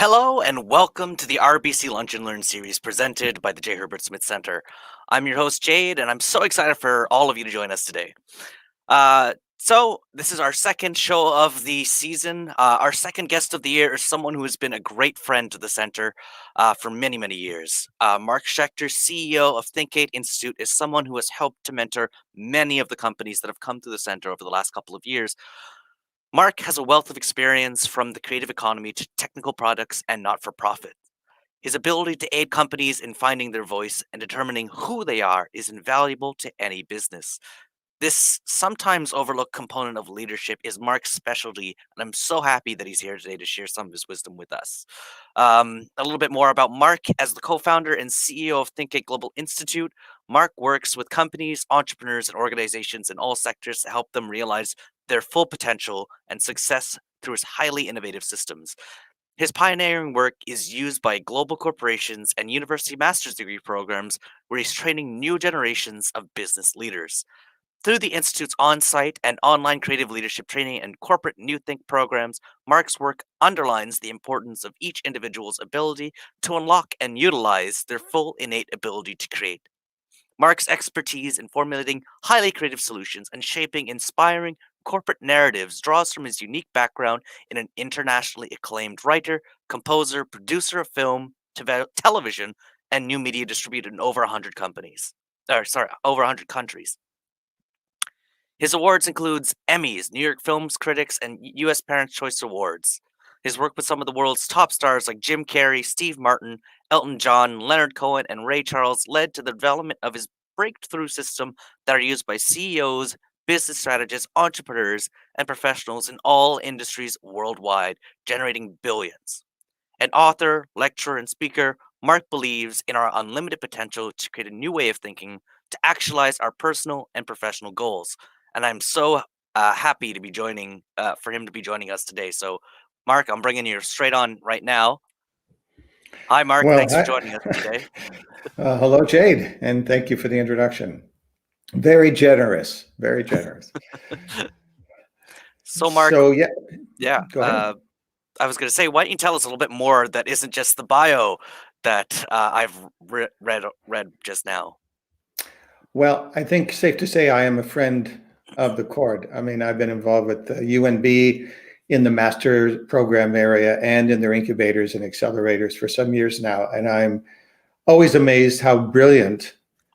Hello and welcome to the RBC Lunch and Learn series presented by the J. Herbert Smith Center. I'm your host, Jade, and I'm so excited for all of you to join us today. So this is our second show of the season. Our second guest of the year is someone who has been a great friend to the center for many, many years. Mark Shekter, CEO of Think8 Institute, is someone who has helped to mentor many of the companies that have come to the center over the last couple of years. Mark has a wealth of experience from the creative economy to technical products and not-for-profit. His ability to aid companies in finding their voice and determining who they are is invaluable to any business. This sometimes overlooked component of leadership is Mark's specialty, and I'm so happy that he's here today to share some of his wisdom with us. A little bit more about Mark. As the co-founder and CEO of Think8 Global Institute, Mark works with companies, entrepreneurs, and organizations in all sectors to help them realize their full potential and success through his highly innovative systems. His pioneering work is used by global corporations and university master's degree programs where he's training new generations of business leaders. Through the Institute's on-site and online creative leadership training and corporate New Think programs, Mark's work underlines the importance of each individual's ability to unlock and utilize their full innate ability to create. Mark's expertise in formulating highly creative solutions and shaping inspiring corporate narratives draws from his unique background in an internationally acclaimed writer, composer, producer of film, television, and new media distributed in over 100 over 100 countries. His awards includes Emmys, New York Film Critics, and U.S. Parents' Choice Awards. His work with some of the world's top stars like Jim Carrey, Steve Martin, Elton John, Leonard Cohen, and Ray Charles led to the development of his breakthrough system that are used by CEOs, business strategists, entrepreneurs, and professionals in all industries worldwide, generating billions. An author, lecturer, and speaker, Mark believes in our unlimited potential to create a new way of thinking, to actualize our personal and professional goals. And I'm so happy to be for him to be joining us today. So, Mark, I'm bringing you straight on right now. Hi, Mark. Well, thanks for joining us today. Hello, Jade, and thank you for the introduction. Very generous, very generous. So, Mark, yeah, go ahead. I was going to say, why don't you tell us a little bit more that isn't just the bio that I've read just now? Well, I think safe to say I am a friend of the court. I mean, I've been involved with the UNB in the master program area and in their incubators and accelerators for some years now. And I'm always amazed how brilliant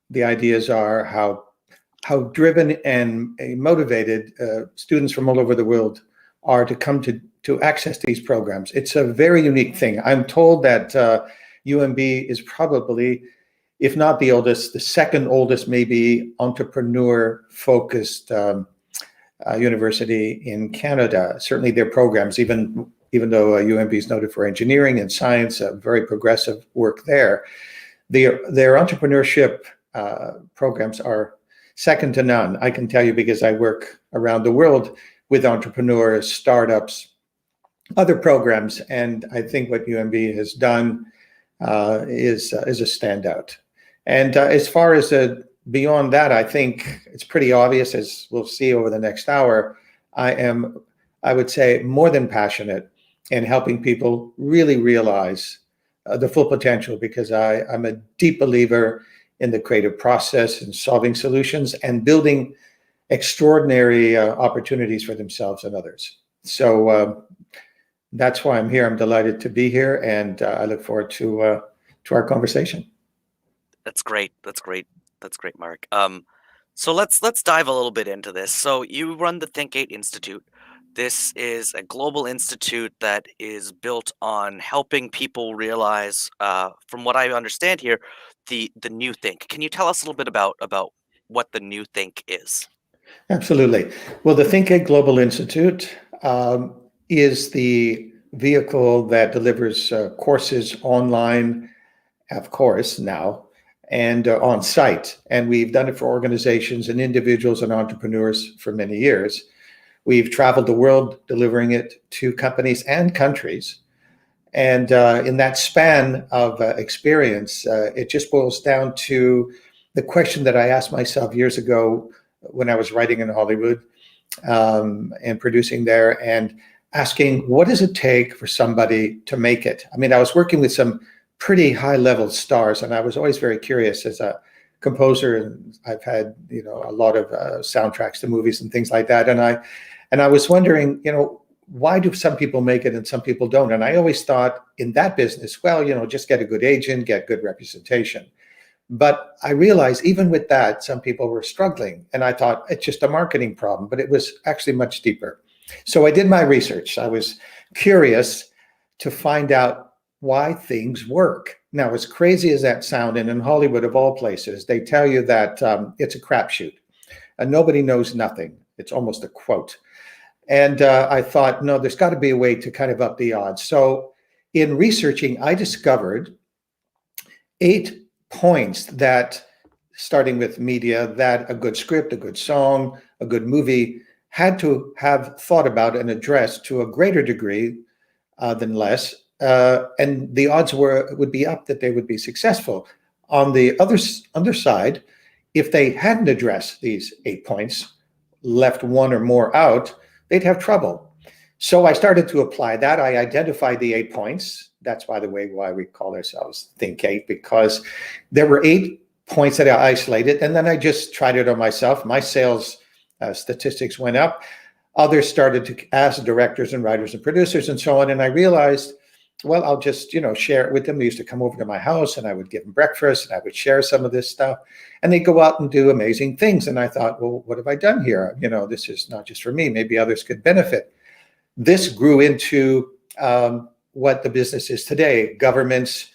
the ideas are, how driven and motivated students from all over the world are to come to access these programs. It's a very unique thing. I'm told that UNB is probably, if not the oldest, the second oldest, maybe entrepreneur-focused university in Canada. Certainly their programs, even though UNB is noted for engineering and science, very progressive work there. Their entrepreneurship programs are second to none. I can tell you because I work around the world with entrepreneurs, startups, other programs, and I think what UNB has done is a standout. And as far as beyond that, I think it's pretty obvious, as we'll see over the next hour, I would say, more than passionate in helping people really realize the full potential, because I'm a deep believer in the creative process and solving solutions and building extraordinary opportunities for themselves and others. So that's why I'm here. I'm delighted to be here, and I look forward to our conversation. That's great. That's great. That's great, Mark. So let's dive a little bit into this. So you run the Think8 Institute. This is a global institute that is built on helping people realize, from what I understand here, the new think. Can you tell us a little bit about what the new think is? Absolutely. Well, the Think8 Global Institute is the vehicle that delivers courses online, of course, now, and on site. And we've done it for organizations and individuals and entrepreneurs for many years. We've traveled the world delivering it to companies and countries. And in that span of experience, it just boils down to the question that I asked myself years ago when I was writing in Hollywood and producing there, and asking, what does it take for somebody to make it? I mean, I was working with some pretty high-level stars, and I was always very curious as a composer, and I've had, a lot of soundtracks to movies and things like that. And I was wondering, why do some people make it and some people don't? And I always thought in that business, well, just get a good agent, get good representation. But I realized even with that, some people were struggling. And I thought it's just a marketing problem, but it was actually much deeper. So I did my research. I was curious to find out why things work. Now, as crazy as that sounds, and in Hollywood of all places, they tell you that it's a crapshoot and nobody knows nothing. It's almost a quote. And I thought, no, there's got to be a way to kind of up the odds. So in researching, I discovered 8 points that, starting with media, that a good script, a good song, a good movie had to have thought about and addressed to a greater degree than less. And the odds would be up that they would be successful. On the other side, if they hadn't addressed these 8 points, left one or more out, they'd have trouble. So I started to apply that. I identified the 8 points. That's, by the way, why we call ourselves Think8, because there were 8 points that I isolated, and then I just tried it on myself. My sales statistics went up. Others started to ask directors and writers and producers and so on, and I realized, well, I'll just, share it with them. They used to come over to my house, and I would give them breakfast, and I would share some of this stuff, and they'd go out and do amazing things. And I thought, well, what have I done here? This is not just for me. Maybe others could benefit. This grew into what the business is today. Governments,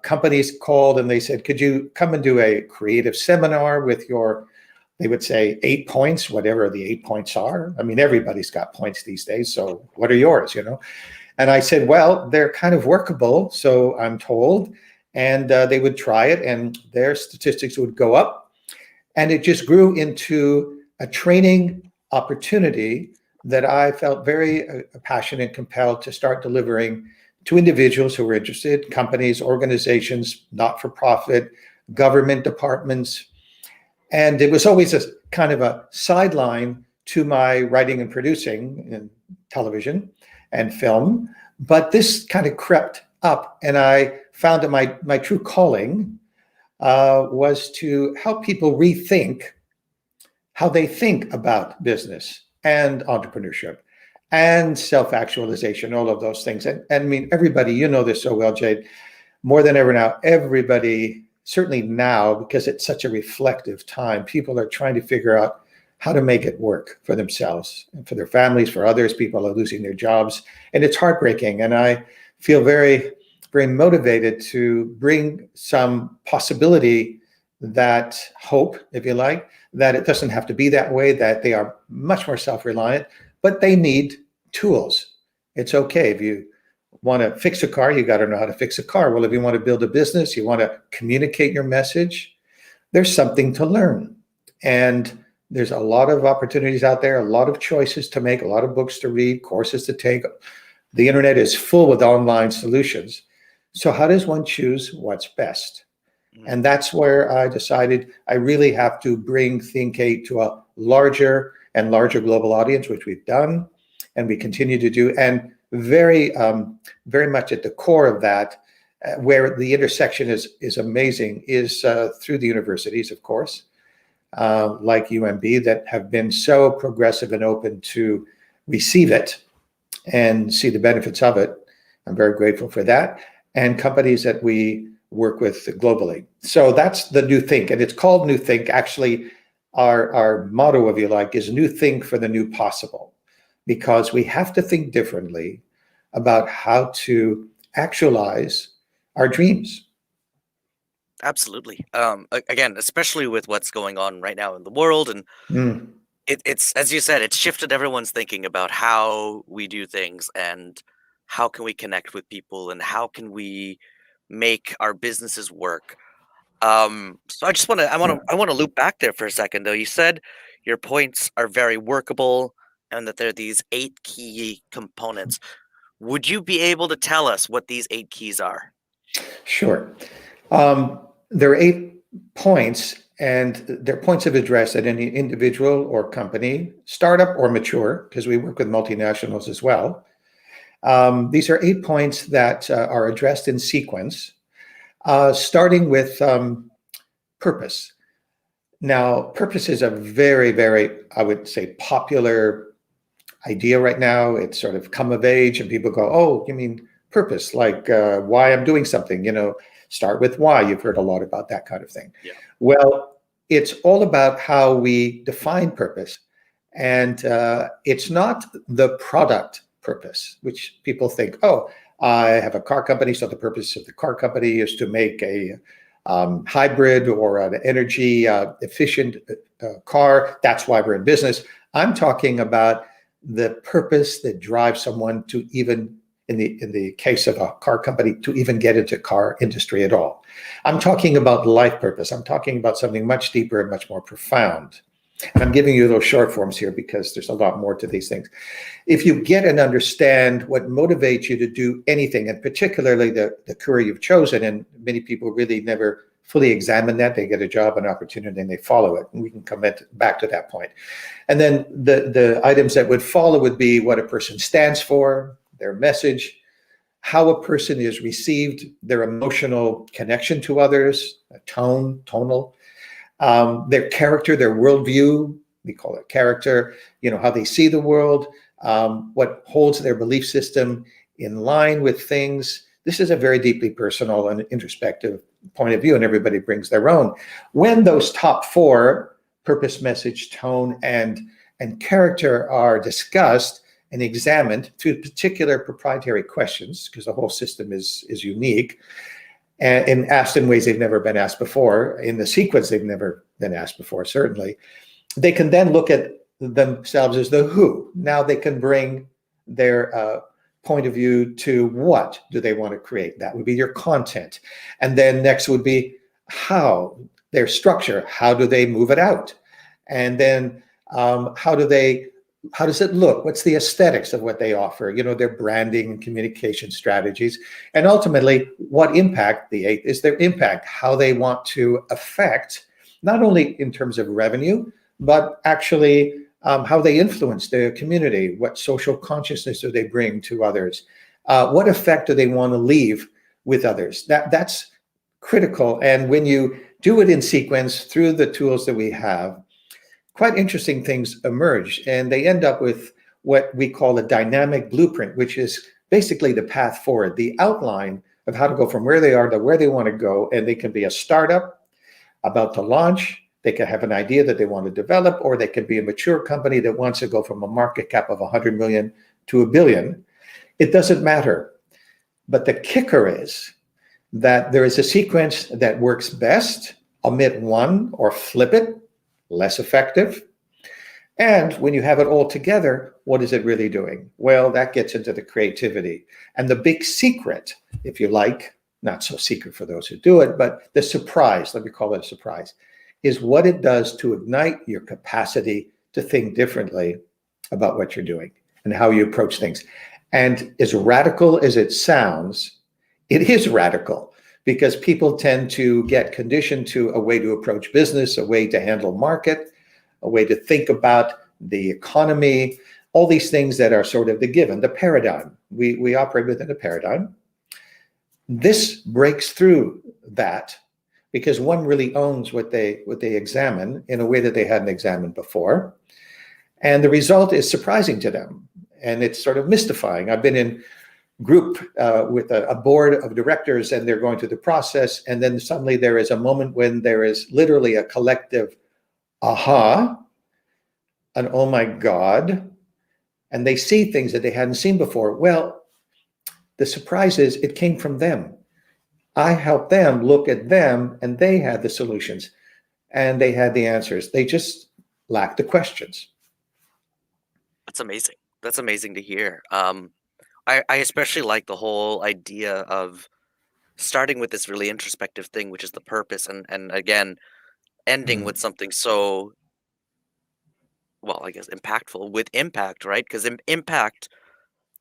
companies called, and they said, could you come and do a creative seminar with your, they would say, 8 points, whatever the 8 points are. I mean, everybody's got points these days, so what are yours, And I said, well, they're kind of workable, so I'm told. And they would try it, and their statistics would go up. And it just grew into a training opportunity that I felt very passionate and compelled to start delivering to individuals who were interested, companies, organizations, not-for-profit, government departments. And it was always a kind of a sideline to my writing and producing in television and film. But this kind of crept up, and I found that my true calling was to help people rethink how they think about business and entrepreneurship and self-actualization, all of those things. And I mean, everybody, this so well, Jade, more than ever now, everybody, certainly now, because it's such a reflective time, people are trying to figure out how to make it work for themselves and for their families, for others. People are losing their jobs, and it's heartbreaking. And I feel very, very motivated to bring some possibility, that hope, if you like, that it doesn't have to be that way, that they are much more self-reliant, but they need tools. It's okay. If you want to fix a car, you got to know how to fix a car. Well, if you want to build a business, you want to communicate your message, there's something to learn. And there's a lot of opportunities out there, a lot of choices to make, a lot of books to read, courses to take. The internet is full with online solutions. So how does one choose what's best? And that's where I decided I really have to bring Think8 to a larger and larger global audience, which we've done and we continue to do. And very, very much at the core of that, where the intersection is amazing, is through the universities, of course, like UNB, that have been so progressive and open to receive it and see the benefits of it. I'm very grateful for that. And companies that we work with globally. So that's the new think, and it's called New Think. Actually, our motto, if you like, is New Think for the New Possible, because we have to think differently about how to actualize our dreams. Absolutely. Again, especially with what's going on right now in the world, and it's, as you said, it's shifted everyone's thinking about how we do things and how can we connect with people and how can we make our businesses work. So I want to loop back there for a second, though. You said your points are very workable and that there are these 8 key components. Would you be able to tell us what these 8 keys are? Sure. There are 8 points, and they're points of address at any individual or company, startup or mature, because we work with multinationals as well. These are 8 points that are addressed in sequence, starting with purpose. Now, purpose is a very, very, I would say, popular idea right now. It's sort of come of age, and people go, "Oh, you mean purpose, like why I'm doing something?" Start with why. You've heard a lot about that kind of thing. Yeah. Well, it's all about how we define purpose, and it's not the product purpose, which people think, "Oh, I have a car company, so the purpose of the car company is to make a hybrid or an energy efficient car. That's why we're in business." I'm talking about the purpose that drives someone to even, in the case of a car company, to even get into car industry at all. I'm talking about life purpose. I'm talking about something much deeper and much more profound. And I'm giving you little short forms here because there's a lot more to these things. If you get and understand what motivates you to do anything, and particularly the career you've chosen, and many people really never fully examine that, they get a job, an opportunity, and they follow it. And we can come back to that point. And then the items that would follow would be what a person stands for, their message, how a person is received, their emotional connection to others, tonal, their character, their worldview, we call it character, how they see the world, what holds their belief system in line with things. This is a very deeply personal and introspective point of view, and everybody brings their own. When those top 4, purpose, message, tone, and character, are discussed and examined through particular proprietary questions, because the whole system is unique, and asked in ways they've never been asked before, in the sequence they've never been asked before, certainly, they can then look at themselves as the who. Now they can bring their point of view to what do they want to create. That would be your content. And then next would be how, their structure. How do they move it out? And then how does it look? What's the aesthetics of what they offer? Their branding and communication strategies. And ultimately, what impact, the 8th, is their impact, how they want to affect, not only in terms of revenue, but actually how they influence their community. What social consciousness do they bring to others? What effect do they want to leave with others? That's critical. And when you do it in sequence through the tools that we have, quite interesting things emerge, and they end up with what we call a dynamic blueprint, which is basically the path forward, the outline of how to go from where they are to where they want to go. And they can be a startup about to launch. They can have an idea that they want to develop, or they can be a mature company that wants to go from a market cap of 100 million to $1 billion. It doesn't matter. But the kicker is that there is a sequence that works best. Omit one or flip it, less effective. And when you have it all together, what is it really doing? Well, that gets into the creativity. And the big secret, if you like, not so secret for those who do it, but the surprise, let me call it a surprise, is what it does to ignite your capacity to think differently about what you're doing and how you approach things. And as radical as it sounds, it is radical, because people tend to get conditioned to a way to approach business, a way to handle market, a way to think about the economy, all these things that are sort of the given, the paradigm. We operate within a paradigm. This breaks through that, because one really owns what they examine in a way that they hadn't examined before. And the result is surprising to them. And it's sort of mystifying. I've been in group with a board of directors, and they're going through the process. And then suddenly there is a moment when there is literally a collective aha, an oh my God, and they see things that they hadn't seen before. Well, the surprise is it came from them. I helped them look at them, and they had the solutions and they had the answers. They just lacked the questions. That's amazing. That's amazing to hear. I especially like the whole idea of starting with this really introspective thing, which is the purpose, and again, ending with something so, well, I guess impactful with impact, right? Because impact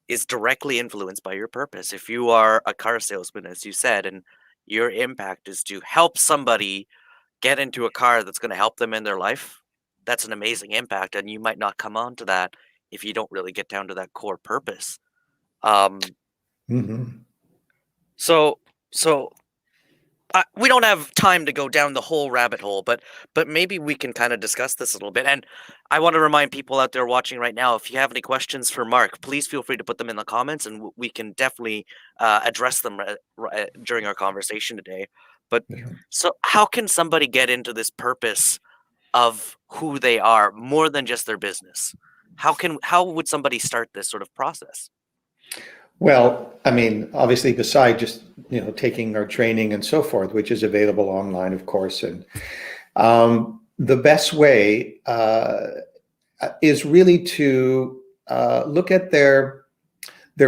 is directly influenced by your purpose. If you are a car salesman, as you said, and your impact is to help somebody get into a car that's going to help them in their life, that's an amazing impact. And you might not come on to that if you don't really get down to that core purpose. Um, Hmm. so, so we don't have time to go down the whole rabbit hole, but maybe we can kind of discuss this a little bit. And I want to remind people out there watching right now, if you have any questions for Mark, please feel free to put them in the comments, and we can definitely address them during our conversation today. But so, how can somebody get into this purpose of who they are more than just their business? How would somebody start this sort of process? Well, I mean, obviously, beside just taking our training and so forth, which is available online, of course, and the best way is really to look at their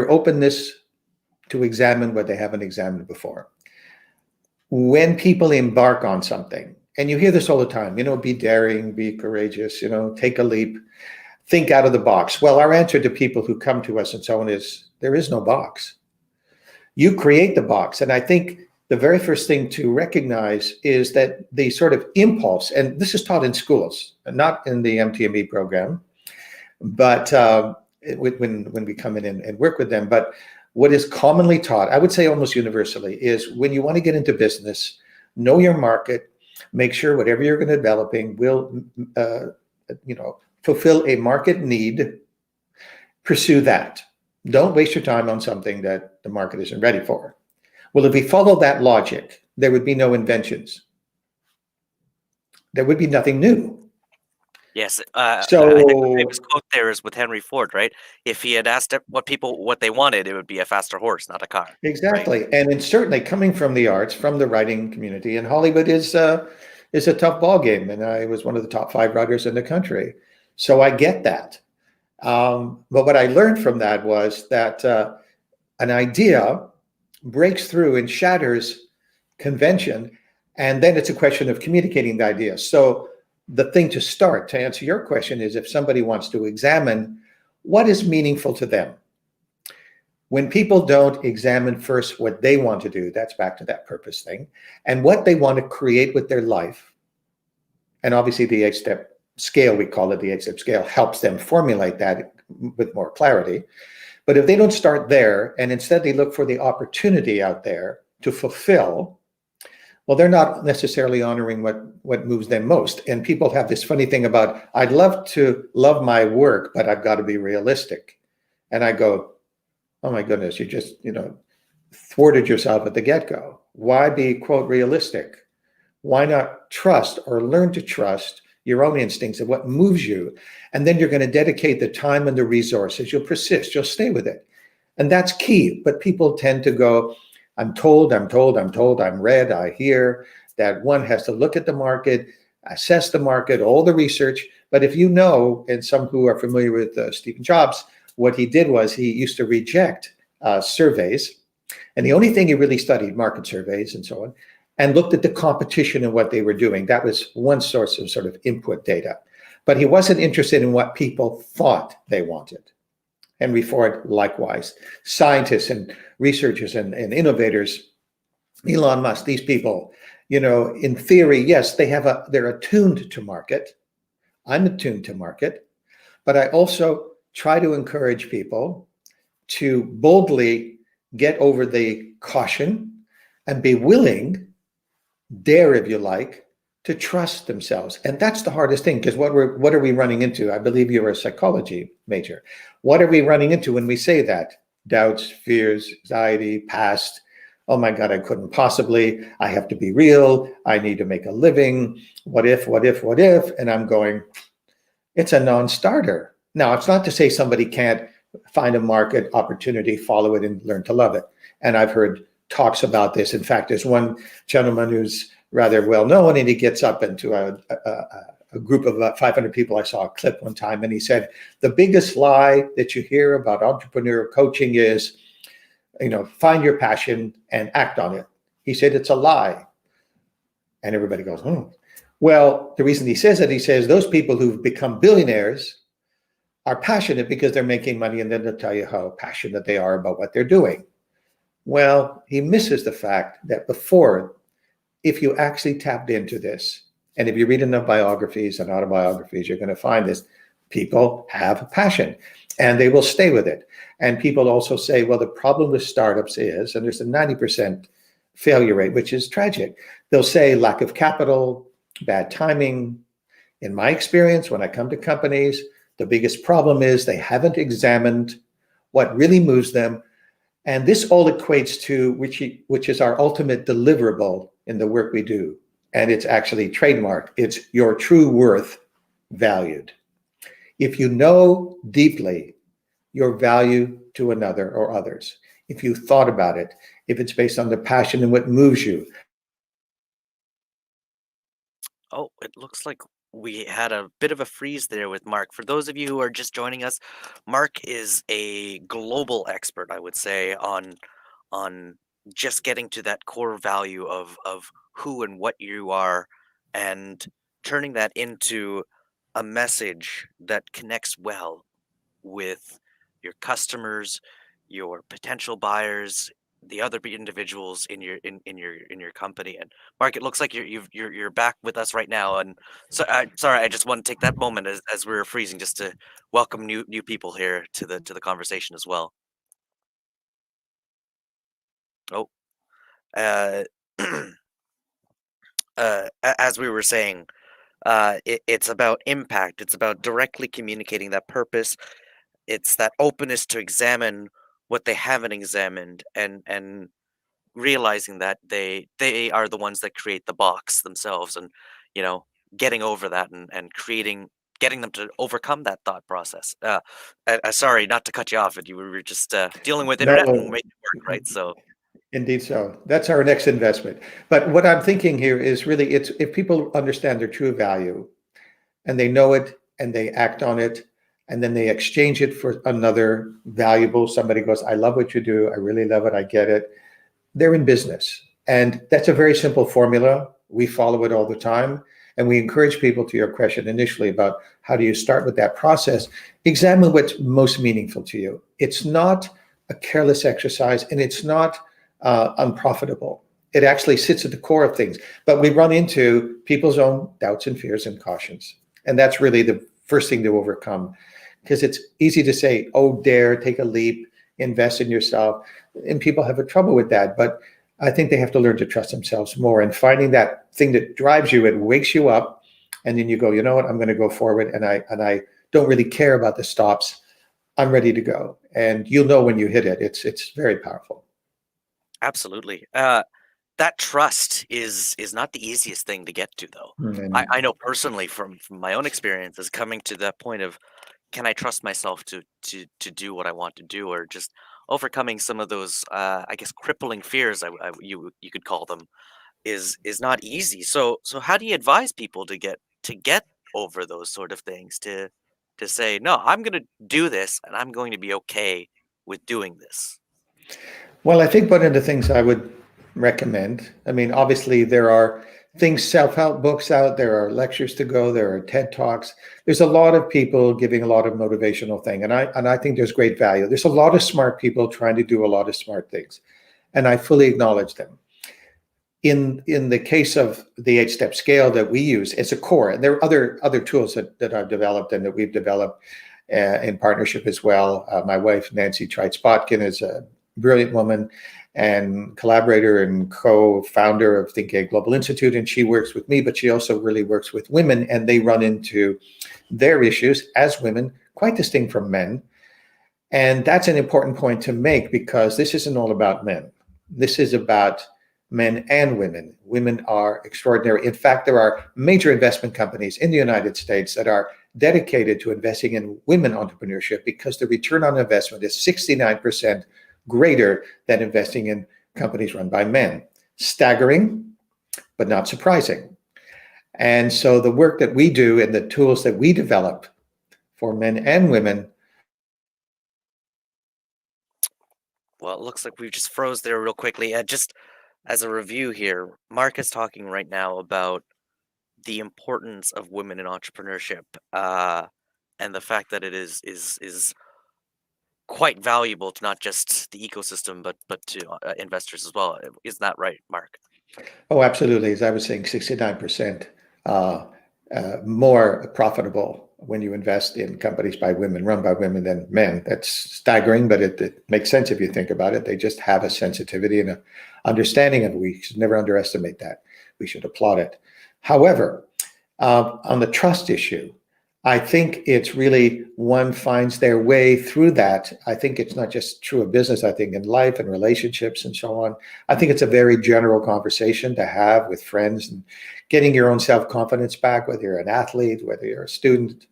openness to examine what they haven't examined before. When people embark on something, and you hear this all the time, be daring, be courageous, take a leap, think out of the box. Well, our answer to people who come to us and so on is there is no box. You create the box. And I think the very first thing to recognize is that the sort of impulse, and this is taught in schools, not in the MTME program, but when we come in and work with them, but what is commonly taught, I would say almost universally, is when you want to get into business, know your market, make sure whatever you're going to developing will, fulfill a market need, pursue that. Don't waste your time on something that the market isn't ready for. Well, if we follow that logic, there would be no inventions. There would be nothing new. Yes, So I think the famous quote there is with Henry Ford, right? If he had asked what they wanted, it would be a faster horse, not a car. exactly, right? And it's certainly coming from the arts, from the writing community, and Hollywood is a tough ball game. And I was one of the top 5 writers in the country, so I get that. But what I learned from that was that an idea breaks through and shatters convention, and then it's a question of communicating the idea. So the thing to start, to answer your question, is if somebody wants to examine what is meaningful to them. When people don't examine first what they want to do, that's back to that purpose thing, and what they want to create with their life. And obviously the 8-step scale, we call it the 8-step scale, helps them formulate that with more clarity. But if they don't start there, and instead they look for the opportunity out there to fulfill, well, they're not necessarily honoring what moves them most. And people have this funny thing about, I'd love to love my work, but I've got to be realistic. And I go, oh my goodness, you just, thwarted yourself at the get-go. Why be, quote, realistic? Why not trust or learn to trust your own instincts of what moves you? And then you're going to dedicate the time and the resources. You'll persist, you'll stay with it. And that's key. But people tend to go, I'm told, I'm read, I hear that one has to look at the market, assess the market, all the research. But if you know, and some who are familiar with Stephen Jobs, what he did was he used to reject surveys. And the only thing he really studied, market surveys and so on, and looked at the competition and what they were doing. That was one source of sort of input data. But he wasn't interested in what people thought they wanted. Henry Ford, likewise. Scientists and researchers and innovators, Elon Musk, these people, in theory, yes, they're attuned to market. I'm attuned to market. But I also try to encourage people to boldly get over the caution and be willing, dare if you like, to trust themselves. And that's the hardest thing, because what are we running into? I believe you're a psychology major. What are we running into when we say that? Doubts, fears, anxiety, past. Oh my God, I couldn't possibly. I have to be real. I need to make a living. What if? And I'm going, it's a non-starter. Now, it's not to say somebody can't find a market opportunity, follow it, and learn to love it. And I've heard talks about this. In fact, there's one gentleman who's rather well known, and he gets up into a group of about 500 people. I saw a clip one time, and he said, the biggest lie that you hear about entrepreneur coaching is, find your passion and act on it. He said, it's a lie. And everybody goes, Well, the reason he says it, he says those people who've become billionaires are passionate because they're making money, and then they'll tell you how passionate they are about what they're doing. Well, he misses the fact that before, if you actually tapped into this, And if you read enough biographies and autobiographies, you're going to find this. People have passion and they will stay with it. And people also say, well, the problem with startups is, and there's a 90% failure rate, which is tragic. They'll say lack of capital, bad timing. In my experience, when I come to companies, the biggest problem is they haven't examined what really moves them. And this all equates to which is our ultimate deliverable in the work we do. And it's actually trademark. It's your true worth valued. If you know deeply your value to another or others, if you thought about it, if it's based on the passion and what moves you. Oh, it looks like we had a bit of a freeze there with Mark. For those of you who are just joining us, Mark is a global expert, I would say, on just getting to that core value of who and what you are and turning that into a message that connects well with your customers, your potential buyers, the other individuals in your company. And Mark, it looks like you're back with us right now. And so, sorry, I just want to take that moment as we were freezing, just to welcome new people here to the conversation as well. Oh, uh, as we were saying, it's about impact. It's about directly communicating that purpose. It's that openness to examine what they haven't examined, and realizing that they are the ones that create the box themselves, and you know getting over that, and getting them to overcome that thought process. Sorry, not to cut you off, but you were just dealing with internet and No, making it work, right? So indeed so. That's our next investment. But what I'm thinking here is really it's if people understand their true value and they know it and they act on it and then they exchange it for another valuable, somebody goes, I love what you do. I really love it. I get it. They're in business. And that's a very simple formula. We follow it all the time. And we encourage people, to your question initially about how do you start with that process, examine what's most meaningful to you. It's not a careless exercise and it's not unprofitable. It actually sits at the core of things. But we run into people's own doubts and fears and cautions. And that's really the first thing to overcome, because it's easy to say, oh, dare, take a leap, invest in yourself. And people have a trouble with that. But I think they have to learn to trust themselves more, and finding that thing that drives you and wakes you up. And then you go, you know what, I'm going to go forward. And I don't really care about the stops. I'm ready to go. And you'll know when you hit it. It's very powerful. absolutely. That trust is not the easiest thing to get to, though. I, And I know personally from my own experiences, coming to that point of, can I trust myself to do what I want to do, or just overcoming some of those I guess crippling fears, you could call them, is not easy. So how do you advise people to get over those sort of things, to say, no, I'm going to do this and I'm going to be okay with doing this? well, I think one of the things I would recommend, I mean, obviously there are things, self-help books out, there are lectures to go, there are TED Talks. There's a lot of people giving a lot of motivational thing. And I think there's great value. There's a lot of smart people trying to do a lot of smart things. And I fully acknowledge them. In the case of the 8-step scale that we use, it's a core. And there are other tools that I've developed and that we've developed in partnership as well. My wife, Nancy Treitz-Botkin, is a brilliant woman and collaborator and co-founder of Think8 Global Institute. And she works with me, but she also really works with women, and they run into their issues as women, quite distinct from men. And that's an important point to make, because this isn't all about men. This is about men and women. Women are extraordinary. In fact, there are major investment companies in the United States that are dedicated to investing in women entrepreneurship, because the return on investment is 69% greater than investing in companies run by men. Staggering, but not surprising. And so the work that we do and the tools that we develop for men and women. Well, it looks like we just froze there real quickly. Just as a review here, Mark is talking right now about the importance of women in entrepreneurship, and the fact that it is quite valuable to not just the ecosystem, but to investors as well. Isn't that right, Mark? Oh, absolutely. As I was saying, 69% more profitable when you invest in companies by women, run by women than men. That's staggering, but it makes sense if you think about it. They just have a sensitivity and an understanding of it. We should never underestimate that. We should applaud it. However, on the trust issue, I think it's really one finds their way through that. I think it's not just true of business. I think in life and relationships and so on. I think it's a very general conversation to have with friends and getting your own self-confidence back, whether you're an athlete, whether you're a student.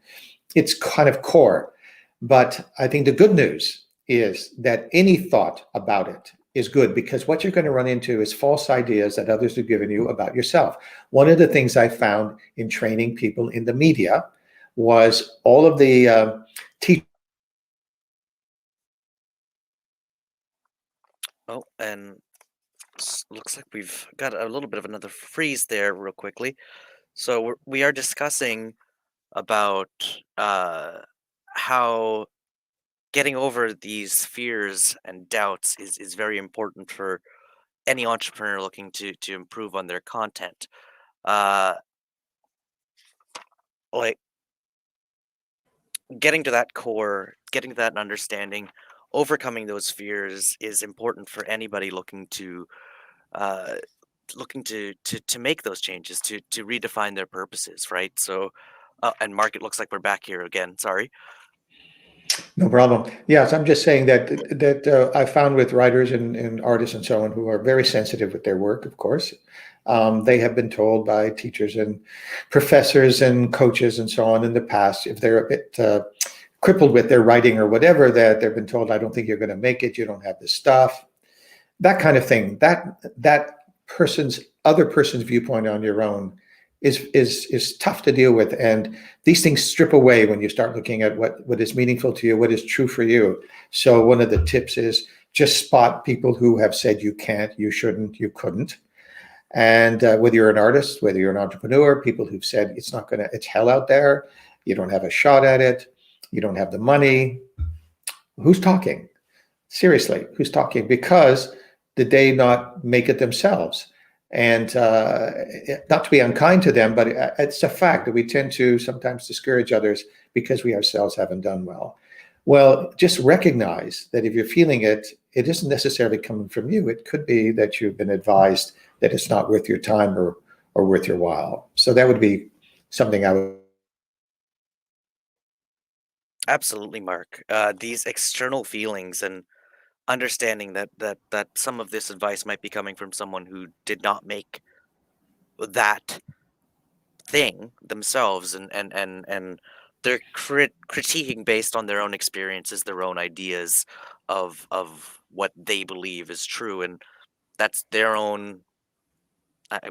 It's kind of core. But I think the good news is that any thought about it is good, because what you're going to run into is false ideas that others have given you about yourself. One of the things I found in training people in the media was all of the teachers. Oh, and looks like we've got a little bit of another freeze there real quickly. So we are discussing about how getting over these fears and doubts is very important for any entrepreneur looking to improve on their content. Uh, like getting to that core, getting to that understanding, overcoming those fears is important for anybody uh, looking to make those changes, to redefine their purposes, right? So, and Mark, it looks like we're back here again. Sorry. No problem. Yes, I'm just saying that I found with writers and artists and so on who are very sensitive with their work, of course. They have been told by teachers and professors and coaches and so on in the past, if they're a bit crippled with their writing or whatever, that they've been told, I don't think you're going to make it, you don't have the stuff, that kind of thing. That other person's viewpoint on your own is tough to deal with, and these things strip away when you start looking at what is meaningful to you, what is true for you. So one of the tips is just spot people who have said you can't, you shouldn't, you couldn't. And whether you're an artist, whether you're an entrepreneur, people who've said it's hell out there, you don't have a shot at it, you don't have the money. Who's talking? Seriously, who's talking? Because did they not make it themselves? And not to be unkind to them, but it's a fact that we tend to sometimes discourage others because we ourselves haven't done well. Well, just recognize that if you're feeling it, it isn't necessarily coming from you. It could be that you've been advised that it's not worth your time or worth your while. So that would be something I would. Absolutely, Mark. These external feelings and understanding that some of this advice might be coming from someone who did not make that thing themselves, and they're critiquing based on their own experiences, their own ideas of what they believe is true, and that's their own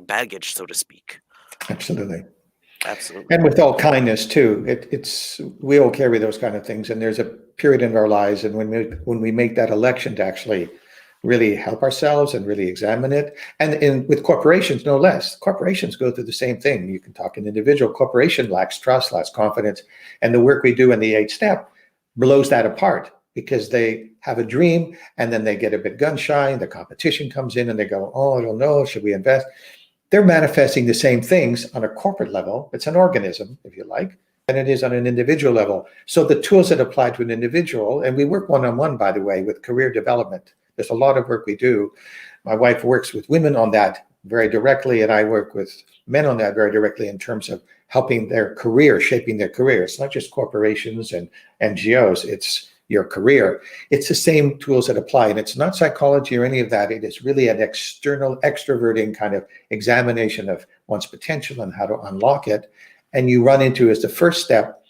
baggage, so to speak. Absolutely. Absolutely. And with all kindness too, it's we all carry those kind of things, and there's a period in our lives, and when we make that election to actually really help ourselves and really examine it, and with corporations no less, corporations go through the same thing. You can talk an individual corporation lacks trust, lacks confidence, and the work we do in the 8-step blows that apart, because they have a dream and then they get a bit gun shy, and the competition comes in and they go, oh, I don't know, should we invest? They're manifesting the same things on a corporate level. It's an organism, if you like, than it is on an individual level. So the tools that apply to an individual, and we work one-on-one, by the way, with career development. There's a lot of work we do. My wife works with women on that very directly, and I work with men on that very directly in terms of helping their career, shaping their career. It's not just corporations and NGOs, it's your career. It's the same tools that apply, and it's not psychology or any of that. It is really an external, extroverting kind of examination of one's potential and how to unlock it. And you run into, as the first step,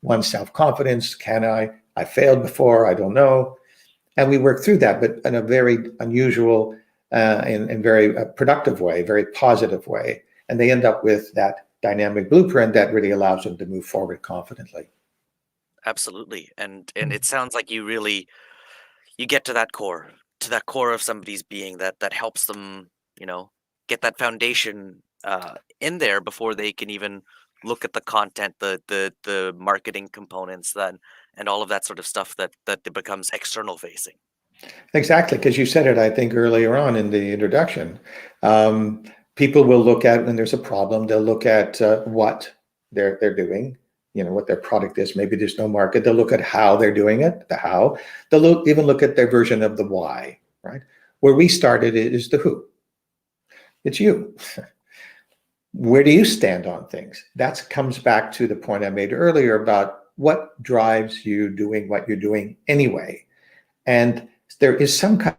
one's self-confidence. Can I failed before, I don't know. And we work through that, but in a very unusual and very productive way, very positive way. And they end up with that dynamic blueprint that really allows them to move forward confidently. Absolutely. And it sounds like you get to that core of somebody's being that helps them, get that foundation in there before they can even look at the content, the marketing components, then, and all of that sort of stuff that it becomes external facing. Exactly, because you said it, I think, earlier on in the introduction. People will look at when there's a problem, they'll look at what they're doing, what their product is. Maybe there's no market. They'll look at how they're doing it, the how. They'll even look at their version of the why, right? Where we started is the who. It's you. Where do you stand on things? That comes back to the point I made earlier about what drives you doing what you're doing anyway. And there is some kind.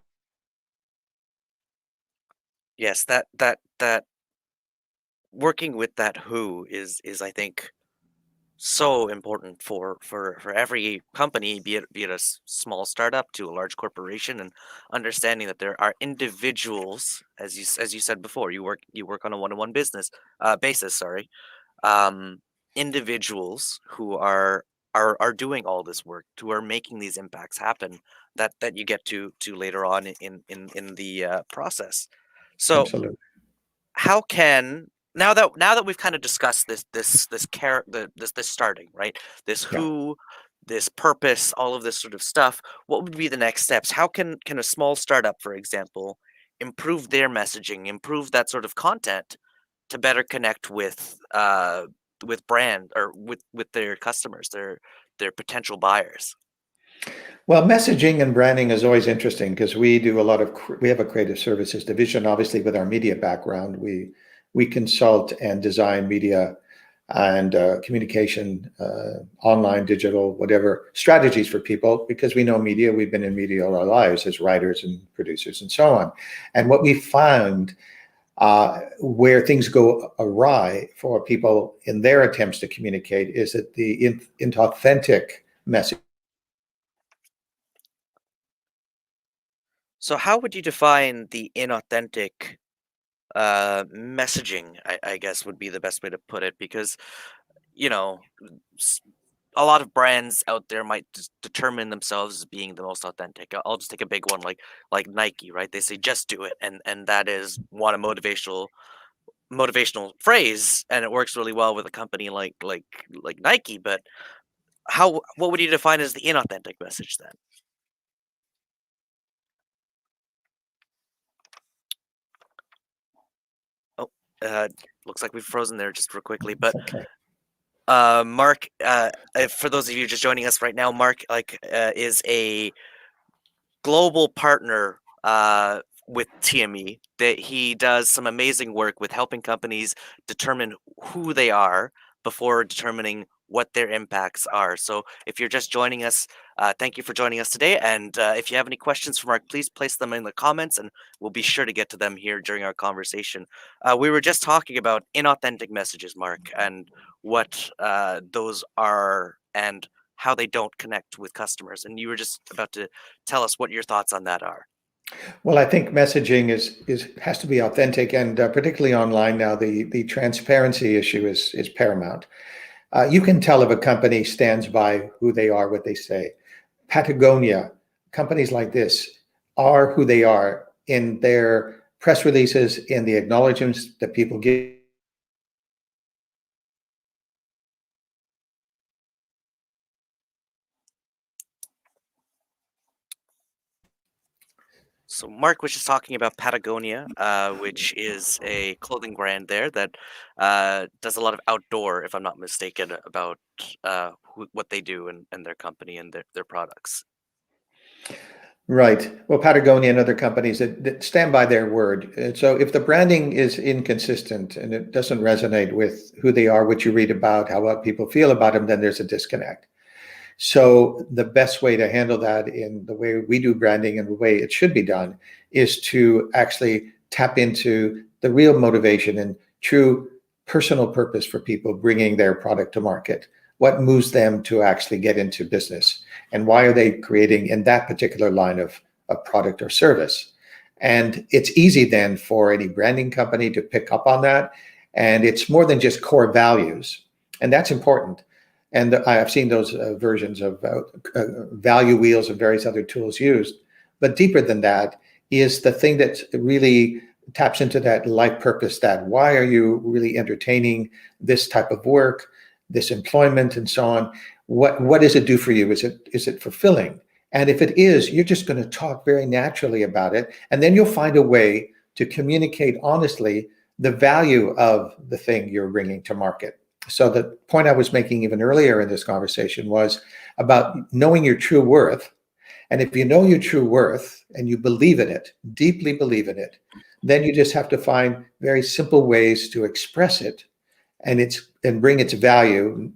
Yes, that working with that who is I think so important for every company, be it a small startup to a large corporation, and understanding that there are individuals, as you said before, you work on a one-on-one business basis, sorry, um, individuals who are doing all this work, who are making these impacts happen, that you get to later on in the process. So Absolutely. how can, now that we've kind of discussed this starting, right, this Yeah. who, this purpose, all of this sort of stuff, what would be the next steps? How can a small startup, for example, improve their messaging, improve that sort of content to better connect with brand, or with their customers, their potential buyers? Well, messaging and branding is always interesting because we have a creative services division. Obviously, with our media background, we consult and design media and communication, online, digital, whatever strategies for people, because we know media. We've been in media all our lives as writers and producers and so on. And what we found, where things go awry for people in their attempts to communicate, is that the inauthentic message. So how would you define the inauthentic messaging? I guess would be the best way to put it, because you know s- a lot of brands out there might determine themselves as being the most authentic. I'll just take a big one, like Nike, right? They say just do it, and that is one a motivational phrase, and it works really well with a company like Nike. But what would you define as the inauthentic message then? Oh, uh, looks like we've frozen there just real quickly. But Okay. Mark, for those of you just joining us right now, Mark is a global partner with TME. That he does some amazing work with helping companies determine who they are before determining what their impacts are. So if you're just joining us, thank you for joining us today. And if you have any questions for Mark, please place them in the comments, and we'll be sure to get to them here during our conversation. We were just talking about inauthentic messages, Mark, and what those are, and how they don't connect with customers. And you were just about to tell us what your thoughts on that are. Well, I think messaging has to be authentic, and particularly online now, the transparency issue is paramount. You can tell if a company stands by who they are, what they say. Patagonia, companies like this are who they are in their press releases, in the acknowledgments that people give. So Mark was just talking about Patagonia, which is a clothing brand there that does a lot of outdoor, if I'm not mistaken, about what they do, and their company and their products. Right. Well, Patagonia and other companies that stand by their word. And so if the branding is inconsistent and it doesn't resonate with who they are, what you read about, how what people feel about them, then there's a disconnect. So the best way to handle that in the way we do branding and the way it should be done is to actually tap into the real motivation and true personal purpose for people bringing their product to market. What moves them to actually get into business, and why are they creating in that particular line of product or service? And it's easy then for any branding company to pick up on that. And it's more than just core values. And that's important. And I have seen those versions of value wheels and various other tools used. But deeper than that is the thing that really taps into that life purpose, that why are you really entertaining this type of work, this employment, and so on? What does it do for you? Is it fulfilling? And if it is, you're just going to talk very naturally about it. And then you'll find a way to communicate honestly the value of the thing you're bringing to market. So the point I was making even earlier in this conversation was about knowing your true worth. And if you know your true worth and you believe in it, deeply believe in it, then you just have to find very simple ways to express it and bring its value,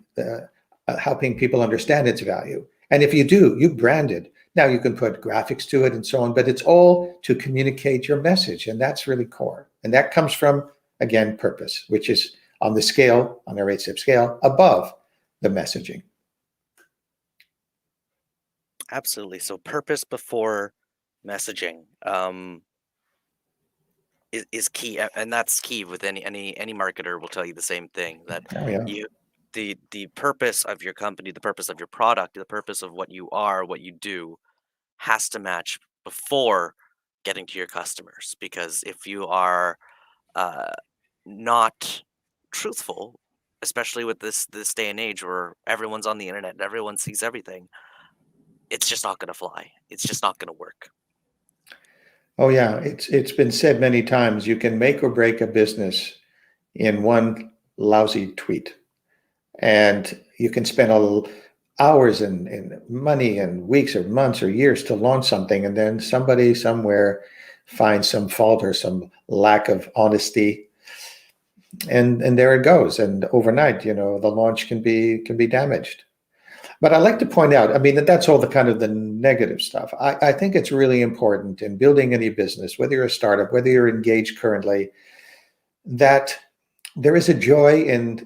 helping people understand its value. And if you do, you brand it. Now you can put graphics to it and so on, but it's all to communicate your message. And that's really core. And that comes from, again, purpose, which is on the scale, on the 8-step scale, above the messaging. Absolutely. So purpose before messaging is key, and that's key with any marketer will tell you the same thing, that Oh, yeah. you the purpose of your company, the purpose of your product, the purpose of what you are, what you do has to match before getting to your customers. Because if you are uh, not truthful, especially with this day and age where everyone's on the internet and everyone sees everything, it's just not going to fly. It's just not going to work. Oh, yeah. It's been said many times, you can make or break a business in one lousy tweet. And you can spend hours and money and weeks or months or years to launch something, and then somebody somewhere finds some fault or some lack of honesty, and there it goes. And overnight, the launch can be damaged. But I like to point out, I mean, that's all the kind of the negative stuff. I think it's really important in building any business, whether you're a startup, whether you're engaged currently, that there is a joy and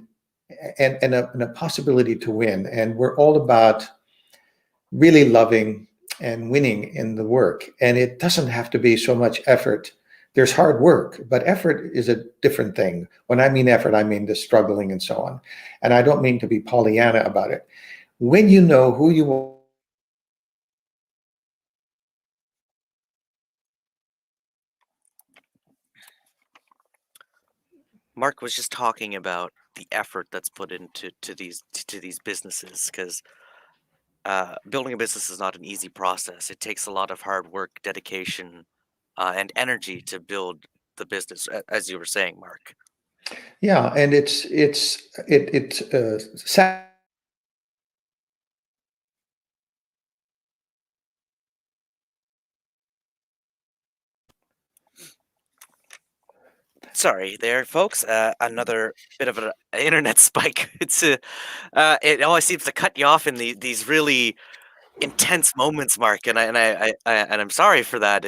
a possibility to win. And we're all about really loving and winning in the work. And it doesn't have to be so much effort. There's hard work, but effort is a different thing. When I mean effort, I mean the struggling and so on. And I don't mean to be Pollyanna about it. When you know who you are, Mark was just talking about the effort that's put into these businesses, because building a business is not an easy process. It takes a lot of hard work, dedication, and energy to build the business, as you were saying, Mark. yeah, and it's sad. Sorry there, folks. Another bit of an internet spike. It always seems to cut you off in these really intense moments, Mark, and I'm sorry for that.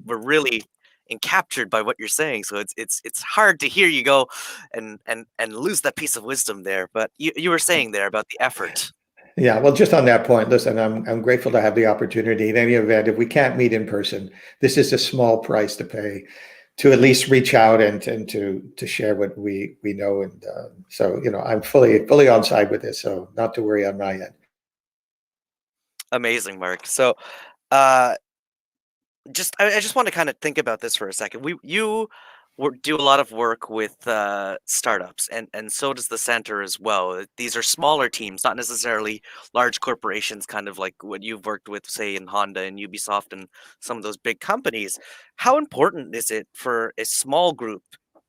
We're really encaptured by what you're saying, so it's hard to hear you go and lose that piece of wisdom there. But you were saying there about the effort. Yeah, well, just on that point, listen, I'm grateful to have the opportunity. In any event, if we can't meet in person, this is a small price to pay to at least reach out and to share what we know. And so, I'm fully on side with this, so not to worry on my end. Amazing, Mark. So, uh, I just want to kind of think about this for a second. Do a lot of work with startups, and so does the center as well. These are smaller teams, not necessarily large corporations, kind of like what you've worked with, say, in Honda and Ubisoft and some of those big companies. How important is it for a small group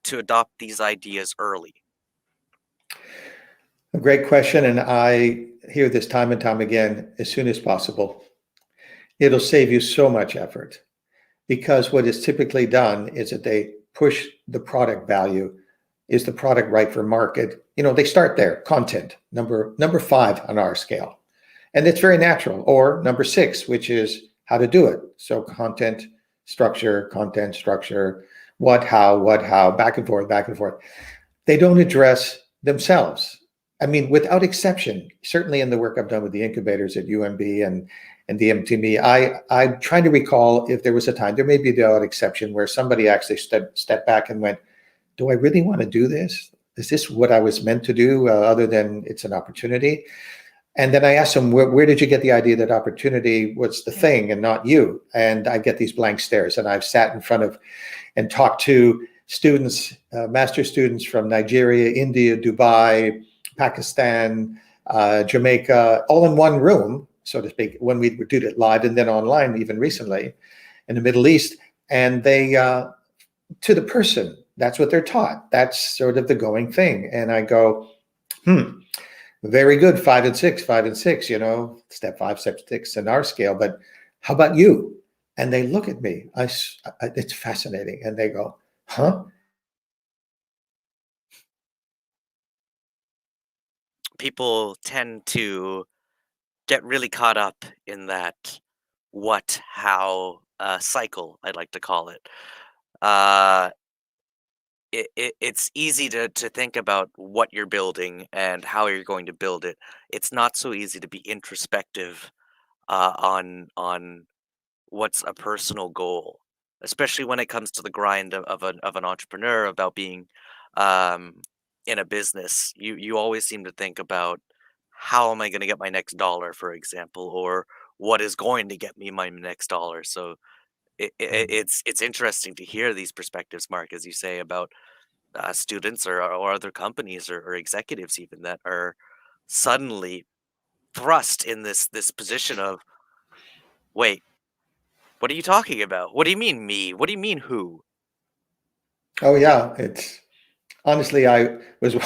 to adopt these ideas early? A great question, and I hear this time and time again, as soon as possible. It'll save you so much effort, because what is typically done is that they push the product value. Is the product right for market? They start there, content, number 5 on our scale. And it's very natural. Or number 6, which is how to do it. So content structure, what, how, back and forth, back and forth. They don't address themselves. I mean, without exception, certainly in the work I've done with the incubators at UNB and the MTME, I'm trying to recall if there was a time, there may be the odd exception, where somebody actually stepped back and went, do I really want to do this? Is this what I was meant to do, other than it's an opportunity? And then I asked them, where did you get the idea that opportunity was the thing and not you? And I get these blank stares. And I've sat in front of and talked to students, master students from Nigeria, India, Dubai, Pakistan, Jamaica, all in one room, so to speak, when we did it live and then online, even recently in the Middle East. And they, to the person, That's what they're taught. That's sort of the going thing. And I go, very good, 5 and 6, 5 and 6, step 5, step 6 in our scale. But how about you? And they look at me. It's fascinating. And they go, huh? People tend to get really caught up in that what, how cycle, I'd like to call it. Uh, it's easy to think about what you're building and how you're going to build it. It's not so easy to be introspective on what's a personal goal, especially when it comes to the grind of an entrepreneur about being um, in a business. You always seem to think about how am I going to get my next dollar, for example, or what is going to get me my next dollar. So it's interesting to hear these perspectives, Mark, as you say about students or other companies or executives even that are suddenly thrust in this position of wait, what are you talking about? What do you mean me? What do you mean who? Oh yeah, it's honestly, I was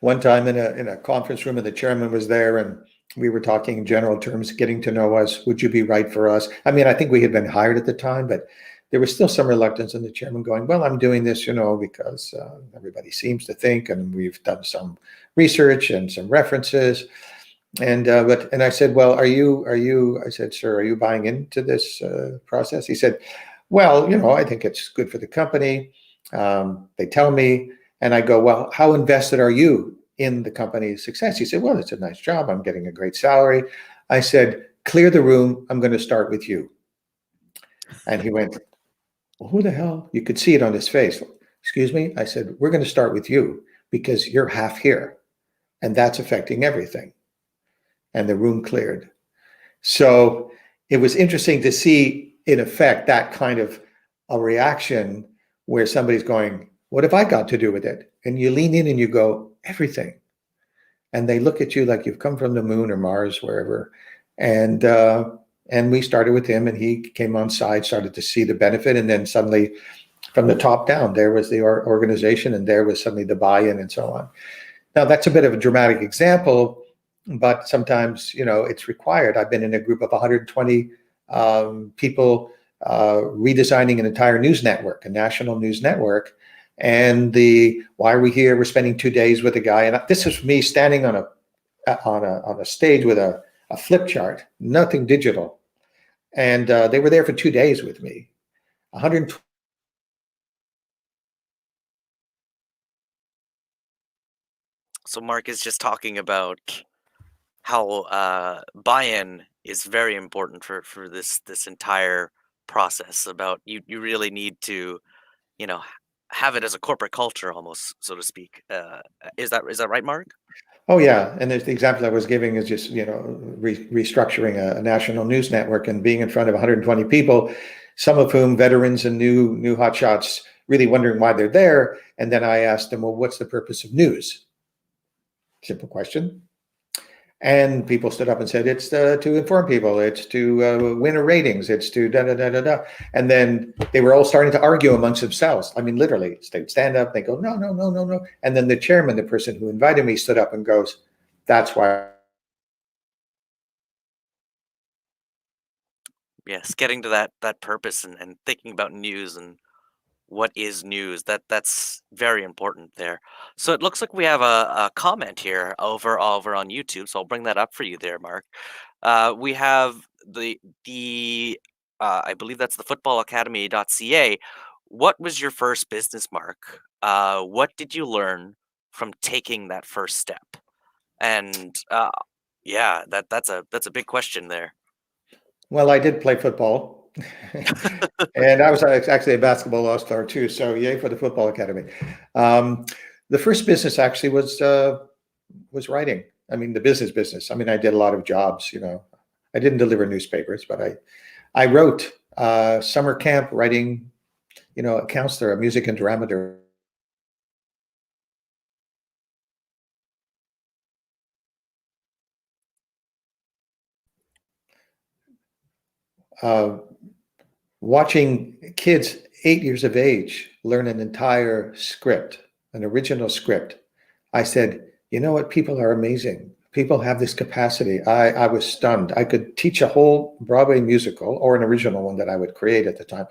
one time in a conference room, and the chairman was there, and we were talking in general terms, getting to know us. Would you be right for us? I mean, I think we had been hired at the time, but there was still some reluctance, and the chairman going, "Well, I'm doing this, because everybody seems to think, and we've done some research and some references." And I said, "Well, are you?" I said, "Sir, are you buying into this process?" He said, "Well, I think it's good for the company. They tell me." And I go, "Well, how invested are you in the company's success?" He said, "Well, it's a nice job. I'm getting a great salary." I said, "Clear the room. I'm going to start with you." And he went, "Well, who the hell?" You could see it on his face. "Excuse me?" I said, "We're going to start with you because you're half here, and that's affecting everything." And the room cleared. So it was interesting to see, in effect, that kind of a reaction where somebody's going, "What have I got to do with it?" And you lean in and you go, "Everything." And they look at you like you've come from the moon or Mars, wherever. And and we started with him, and he came on side, started to see the benefit, and then suddenly, from the top down, there was the organization, and there was suddenly the buy-in, and so on. Now, that's a bit of a dramatic example, but sometimes, it's required. I've been in a group of 120 people redesigning an entire news network, a national news network. And why are we here? We're spending 2 days with a guy, and this is me standing on a stage with a flip chart, nothing digital, and they were there for 2 days with me. 120. So Mark is just talking about how buy-in is very important for this entire process. About you really need to you know h- have it as a corporate culture almost, so to speak. Is that right, Mark? Oh yeah, and there's the example I was giving is just restructuring a national news network and being in front of 120 people, some of whom veterans and new hotshots, really wondering why they're there. And then I asked them, "Well, what's the purpose of news?" Simple question. And people stood up and said, "It's to inform people. It's to win a ratings. It's to da da da da da." And then they were all starting to argue amongst themselves. I mean, literally, they'd stand up. They go, "No, no, no, no, no." And then the chairman, the person who invited me, stood up and goes, "That's why." Yes, getting to that purpose and thinking about news and what is news, that's very important there. So it looks like we have a comment here over on YouTube, so I'll bring that up for you there, Mark. We have the I believe that's the footballacademy.ca. What was your first business, Mark? What did you learn from taking that first step? And yeah, that's a big question there. Well, I did play football, and I was actually a basketball all-star too. So yay for the football academy. Um, the first business actually was writing. I mean, the business. I mean, I did a lot of jobs. I didn't deliver newspapers, but I wrote summer camp writing. A counselor, a music and drama director. Uh, watching kids 8 years of age learn an entire script, an original script, I said, you know what? People are amazing. People have this capacity. I was stunned. I could teach a whole Broadway musical, or an original one that I would create at the time,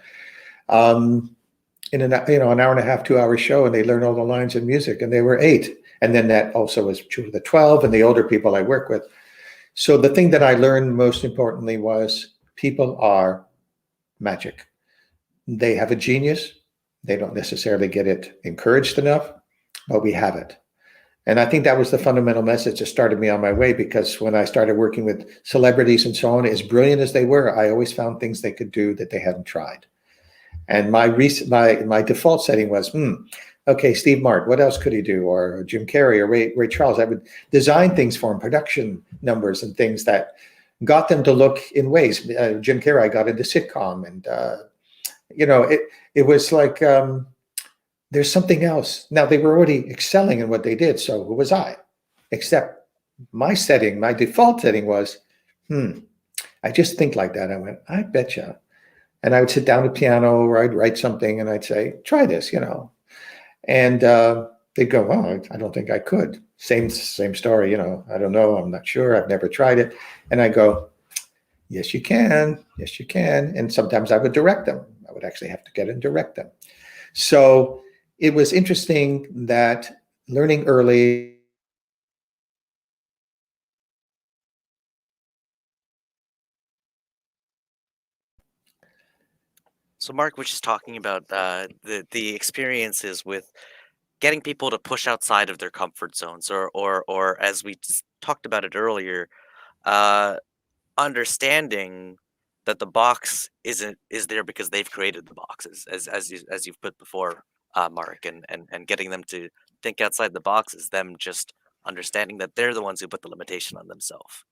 in an hour and a half, 2 hour show, and they learn all the lines and music, and they were 8. And then that also was true of the 12 and the older people I work with. So the thing that I learned most importantly was people are magic. They have a genius. They don't necessarily get it encouraged enough, but we have it. And I think that was the fundamental message that started me on my way, because when I started working with celebrities and so on, as brilliant as they were, I always found things they could do that they hadn't tried. And my default setting was, okay, Steve Martin, what else could he do? Or Jim Carrey or Ray Charles. I would design things for him, production numbers and things that got them to look in ways. Jim Carrey, I got into sitcom, and it was like, there's something else. Now, they were already excelling in what they did, so who was I? Except my default setting was, I just think like that. I went, I betcha. And I would sit down at the piano, or I'd write something, and I'd say, try this, And they'd go, oh, I don't think I could. Same story, I don't know, I'm not sure, I've never tried it. And I go, yes, you can. Yes, you can. And sometimes I would direct them. I would actually have to get and direct them. So it was interesting that learning early. So Mark was just talking about the experiences with getting people to push outside of their comfort zones, or as we just talked about it earlier, uh, understanding that the box is there because they've created the boxes, as you've put before, Mark, and getting them to think outside the box is them just understanding that they're the ones who put the limitation on themselves.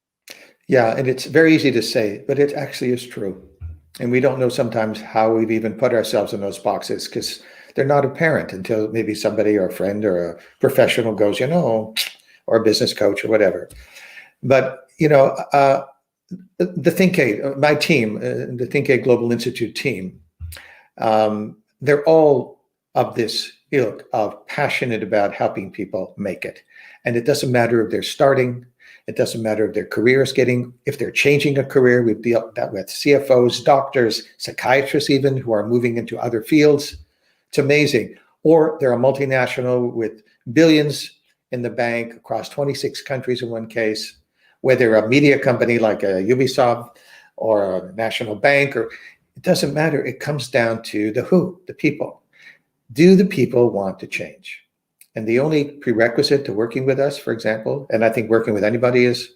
Yeah, and it's very easy to say, but it actually is true. And we don't know sometimes how we've even put ourselves in those boxes, because they're not apparent until maybe somebody or a friend or a professional goes, or a business coach or whatever. But, the Think8, my team, the Think8 Global Institute team, they're all of this ilk of passionate about helping people make it. And it doesn't matter if they're starting, it doesn't matter if their career is if they're changing a career. We've dealt that with CFOs, doctors, psychiatrists even, who are moving into other fields. It's amazing. Or they're a multinational with billions in the bank across 26 countries in one case, whether a media company like a Ubisoft or a national bank, or it doesn't matter. It comes down to the people. Do the people want to change? And the only prerequisite to working with us, for example, and I think working with anybody, is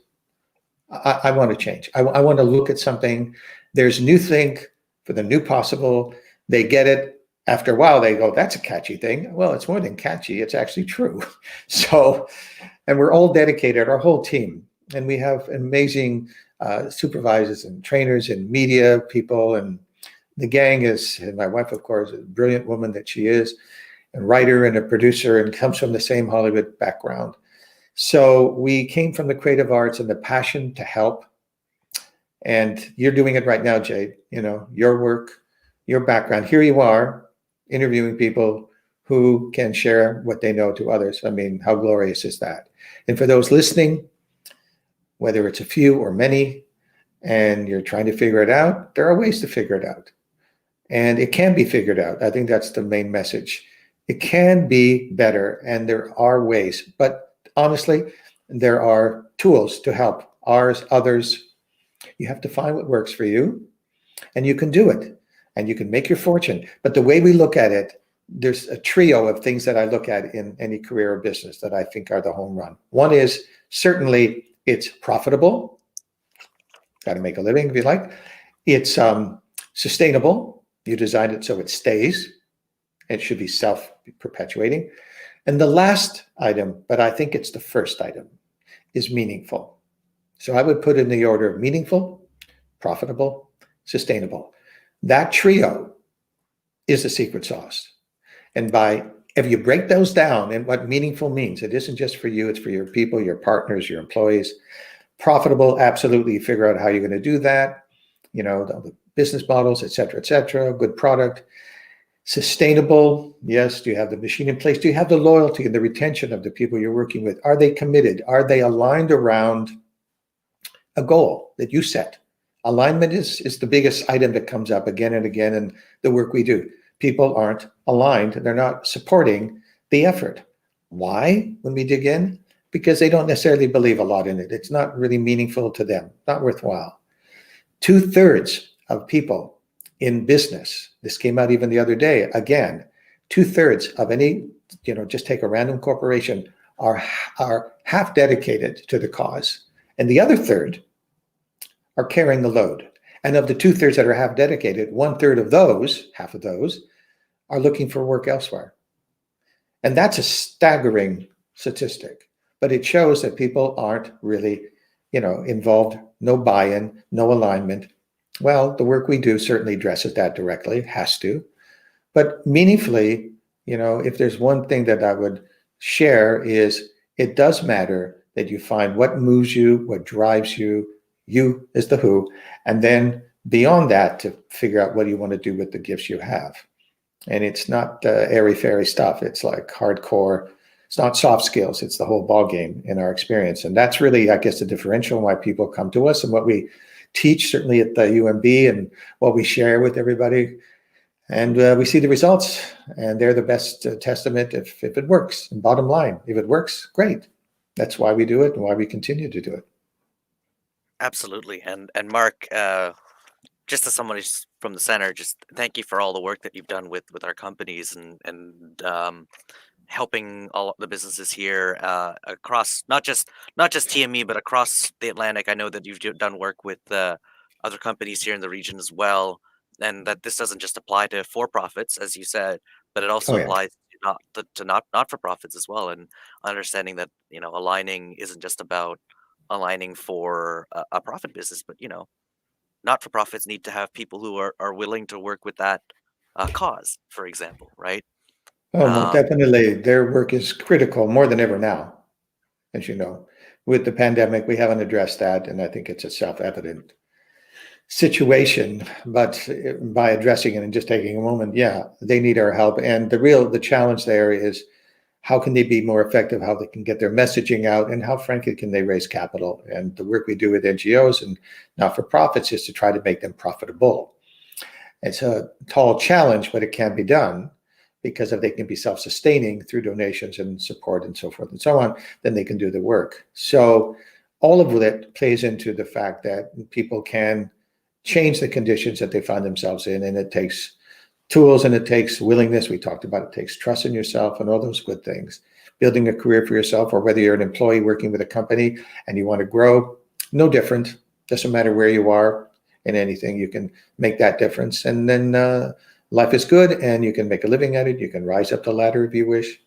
I want to change. I want to look at something. There's new think for the new possible. They get it. After a while, they go, that's a catchy thing. Well, it's more than catchy. It's actually true. So, and we're all dedicated, our whole team. And we have amazing supervisors and trainers and media people. And the gang is, and my wife, of course, a brilliant woman that she is, a writer and a producer, and comes from the same Hollywood background. So we came from the creative arts and the passion to help. And you're doing it right now, Jade. Your work, your background. Here you are interviewing people who can share what they know to others. I mean, how glorious is that? And for those listening, whether it's a few or many, and you're trying to figure it out, there are ways to figure it out. And it can be figured out. I think that's the main message. It can be better, and there are ways. But honestly, there are tools to help ours, others. You have to find what works for you, and you can do it, and you can make your fortune. But the way we look at it, there's a trio of things that I look at in any career or business that I think are the home run. One is certainly it's profitable. Got to make a living if you like. It's sustainable. You designed it so it stays. It should be self-perpetuating. And the last item, but I think it's the first item, is meaningful. So I would put in the order of meaningful, profitable, sustainable. That trio is the secret sauce. And if you break those down and what meaningful means, it isn't just for you, it's for your people, your partners, your employees. Profitable, absolutely, figure out how you're going to do that. The business models, et cetera, good product. Sustainable, yes. Do you have the machine in place? Do you have the loyalty and the retention of the people you're working with? Are they committed? Are they aligned around a goal that you set? Alignment is the biggest item that comes up again and again in the work we do. People aren't aligned. They're not supporting the effort. Why, when we dig in? Because they don't necessarily believe a lot in it. It's not really meaningful to them, not worthwhile. 2/3 of people in business, this came out even the other day, again, 2/3 of any, just take a random corporation, are half dedicated to the cause. And the other third are carrying the load. And of the 2/3 that are half dedicated, 1/3 of those, half of those, are looking for work elsewhere. And that's a staggering statistic, but it shows that people aren't really, involved, no buy-in, no alignment. Well, the work we do certainly addresses that directly, has to. But meaningfully, if there's one thing that I would share is it does matter that you find what moves you, what drives you is the who, and then beyond that to figure out what you want to do with the gifts you have. And it's not airy-fairy stuff. It's like hardcore. It's not soft skills. It's the whole ball game in our experience. And that's really, I guess, the differential why people come to us and what we teach, certainly at the UNB, and what we share with everybody. And we see the results, and they're the best testament if it works. And bottom line, if it works, great. That's why we do it and why we continue to do it. Absolutely. And Mark, just as someone who's from the center, just thank you for all the work that you've done with our companies and helping all the businesses here across not just TME but across the Atlantic. I know that you've done work with other companies here in the region as well, and that this doesn't just apply to for-profits, as you said, but it also Oh, yeah. applies to not for profits as well. And understanding that aligning isn't just about aligning for a profit business, but not-for-profits need to have people who are willing to work with that cause, for example, right? Oh, most Um, definitely. Their work is critical more than ever now, as you know. With the pandemic, we haven't addressed that, and I think it's a self-evident situation. But by addressing it and just taking a moment, yeah, they need our help. And the challenge there is how can they be more effective, how they can get their messaging out, and how, frankly, can they raise capital? And the work we do with NGOs and not-for-profits is to try to make them profitable. It's a tall challenge, but it can be done, because if they can be self-sustaining through donations and support and so forth and so on, then they can do the work. So all of that plays into the fact that people can change the conditions that they find themselves in, and it takes tools and it takes willingness. We talked about it takes trust in yourself and all those good things. Building a career for yourself, or whether you're an employee working with a company and you want to grow, no different. Doesn't matter where you are in anything, you can make that difference. And then life is good and you can make a living at it. You can rise up the ladder if you wish.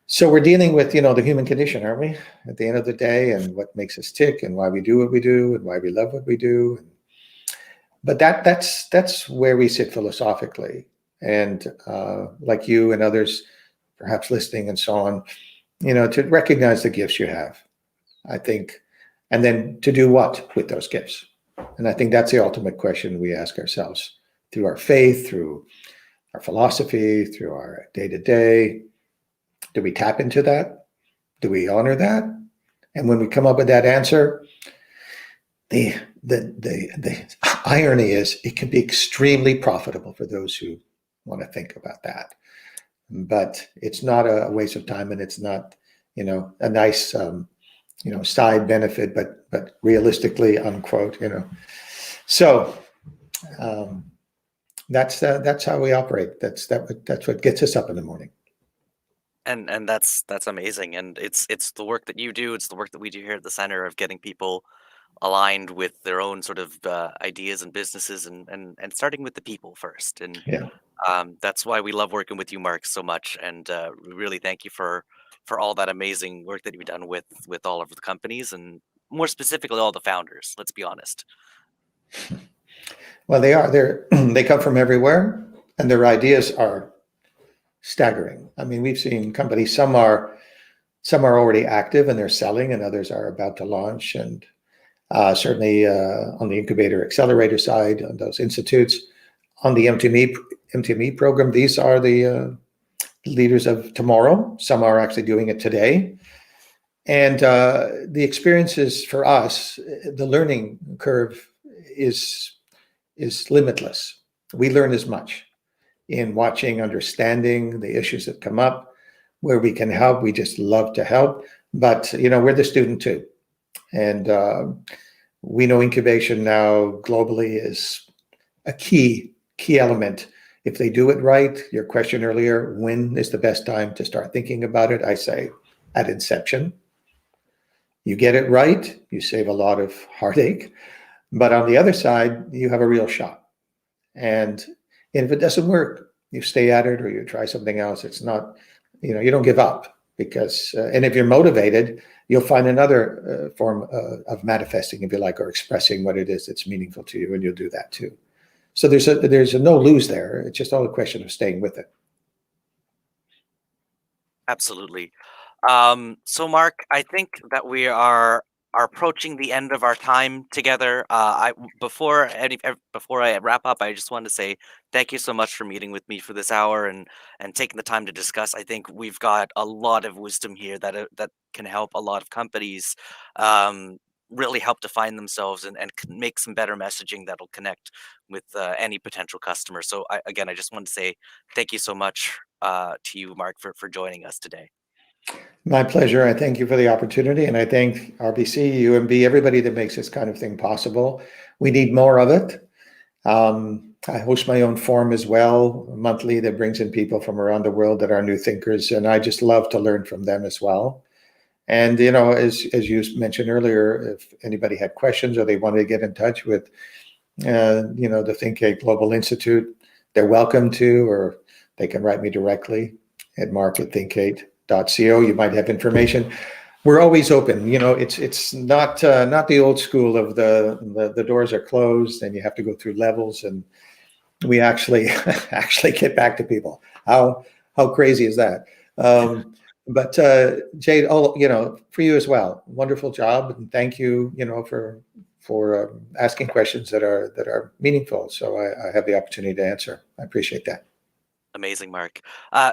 So we're dealing with, the human condition, aren't we? At the end of the day, and what makes us tick and why we do what we do and why we love what we do. But that's where we sit philosophically. And like you and others, perhaps listening and so on, to recognize the gifts you have, I think, and then to do what with those gifts. And I think that's the ultimate question we ask ourselves through our faith, through our philosophy, through our day-to-day. Do we tap into that? Do we honor that? And when we come up with that answer, the irony is it can be extremely profitable for those who want to think about that. But it's not a waste of time, and it's not, a nice, side benefit, but realistically, unquote, So that's how we operate. That's what gets us up in the morning. and that's amazing. And it's the work that you do. It's the work that we do here at the center of getting people aligned with their own sort of ideas and businesses, and starting with the people first. And Yeah. that's why we love working with you, Mark, so much. And we really thank you for all that amazing work that you've done with all of the companies, and more specifically, all the founders. Let's be honest. Well, they come from everywhere, and their ideas are staggering. I mean, we've seen companies, some are already active and they're selling, and others are about to launch. And certainly on the incubator accelerator side, on those institutes. On the MTME program, these are the leaders of tomorrow. Some are actually doing it today. And the experiences for us, the learning curve is limitless. We learn as much in watching, understanding the issues that come up. Where we can help, we just love to help. But we're the student too, and we know incubation now globally is a key element. If they do it right, your question earlier, when is the best time to start thinking about it? I say at inception. You get it right, you save a lot of heartache. But on the other side, you have a real shot. And if it doesn't work, you stay at it or you try something else. It's not, you don't give up because, and if you're motivated, you'll find another form of manifesting, if you like, or expressing what it is that's meaningful to you, and you'll do that too. So there's a no lose there. It's just all a question of staying with it. Absolutely. So Mark, I think that we are approaching the end of our time together. Before I wrap up, I just want to say thank you so much for meeting with me for this hour and taking the time to discuss. I think we've got a lot of wisdom here that can help a lot of companies really help define themselves and make some better messaging that'll connect with any potential customer. So again, I just want to say thank you so much to you, Mark, for joining us today. My pleasure. I thank you for the opportunity, and I thank RBC, UNB, everybody that makes this kind of thing possible. We need more of it. I host my own forum as well, monthly, that brings in people from around the world that are new thinkers, and I just love to learn from them as well. And as you mentioned earlier, if anybody had questions or they wanted to get in touch with the Think8 Global Institute, they're welcome to, or they can write me directly at mark@think8.co. You might have information. We're always open. It's not the old school of the doors are closed and you have to go through levels, and we actually get back to people. How crazy is that? But Jade, for you as well, wonderful job, and thank you, for asking questions that are meaningful. So I have the opportunity to answer. I appreciate that. Amazing, Mark.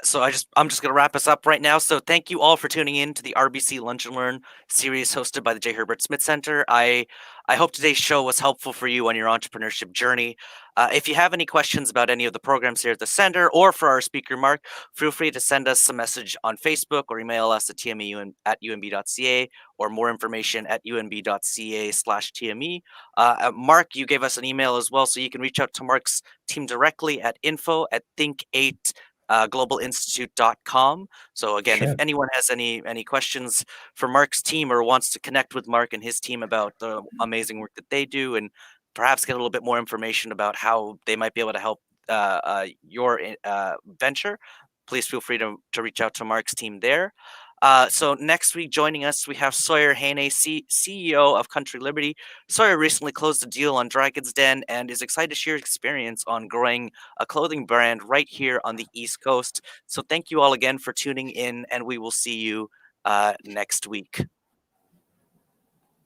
So I'm just going to wrap us up right now. So thank you all for tuning in to the RBC Lunch and Learn series hosted by the J. Herbert Smith Center. I hope today's show was helpful for you on your entrepreneurship journey. If you have any questions about any of the programs here at the center or for our speaker, Mark, feel free to send us a message on Facebook or email us at tme@unb.ca or more information at unb.ca/TME. Mark, you gave us an email as well, so you can reach out to Mark's team directly at info@Think8 globalinstitute.com. So again, Sure. if anyone has any questions for Mark's team or wants to connect with Mark and his team about the amazing work that they do and perhaps get a little bit more information about how they might be able to help your venture, please feel free to reach out to Mark's team there. So next week, joining us, we have Sawyer Haney, CEO of Country Liberty. Sawyer recently closed a deal on Dragon's Den and is excited to share his experience on growing a clothing brand right here on the East Coast. So thank you all again for tuning in, and we will see you next week.